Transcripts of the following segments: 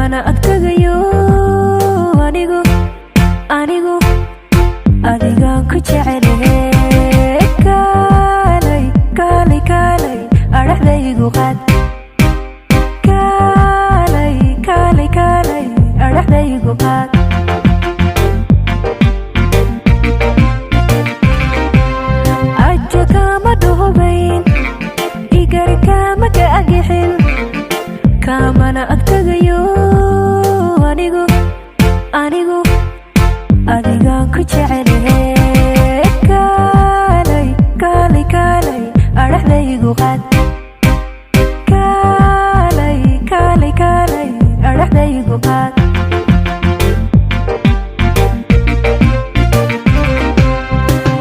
kamana adkagayo anigu adigaan ku jecelahay kaalay araxdaygu qaad kaalay araxdaygu qaad aja kama dhuhubayn igar kama ka agixin kamana adkagayo anigu adigaan ku jecelahay kaalay araxdaygu qaad kaalay araxdaygu qaad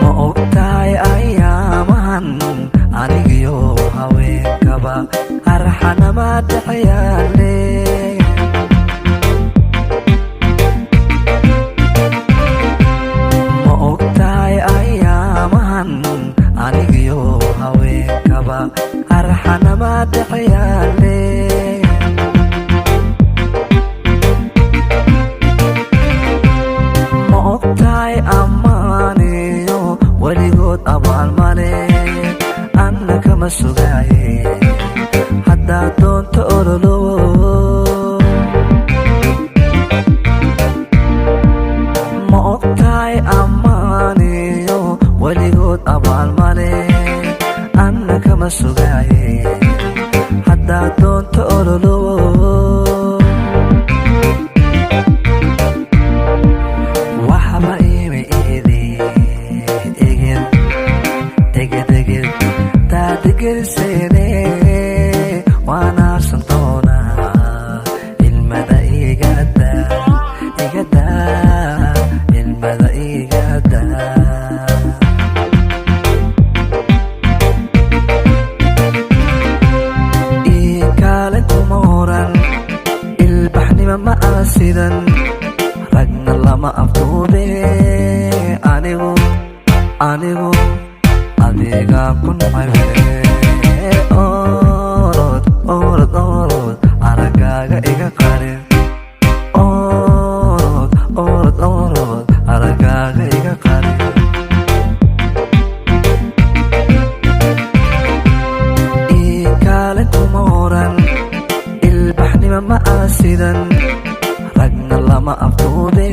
ma ogtahay ayaamahan anigiyo haweenkaba arxanama dhexyaale anigiyo haweenkaba arxanama dhexyaale ma ogtahay ammaaniyo weligood abaalmale anna kama sugaaye haddaad doonto ololo ma ogtahay ammaaniyo weligood abaalmale anna kama sugaaye haddaad doonto ololo waxba iima eged taadigelseene waanaarsan doonaa ilmada igada ilmada igada ilbaxnima ma aasidan ragna lama afduube anigu adigaan ku nacabe orod aragaaga iga qarin orod aragaaga iga qarin ikaalin kuma oran ilbaxnima ma aasidan ragna lama afduube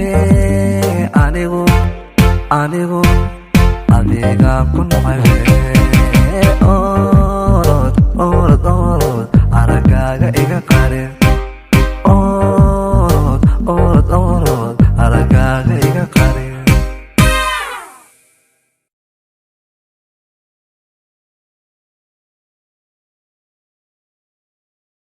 anigu adigaan ku nacabe orod aragaaga iga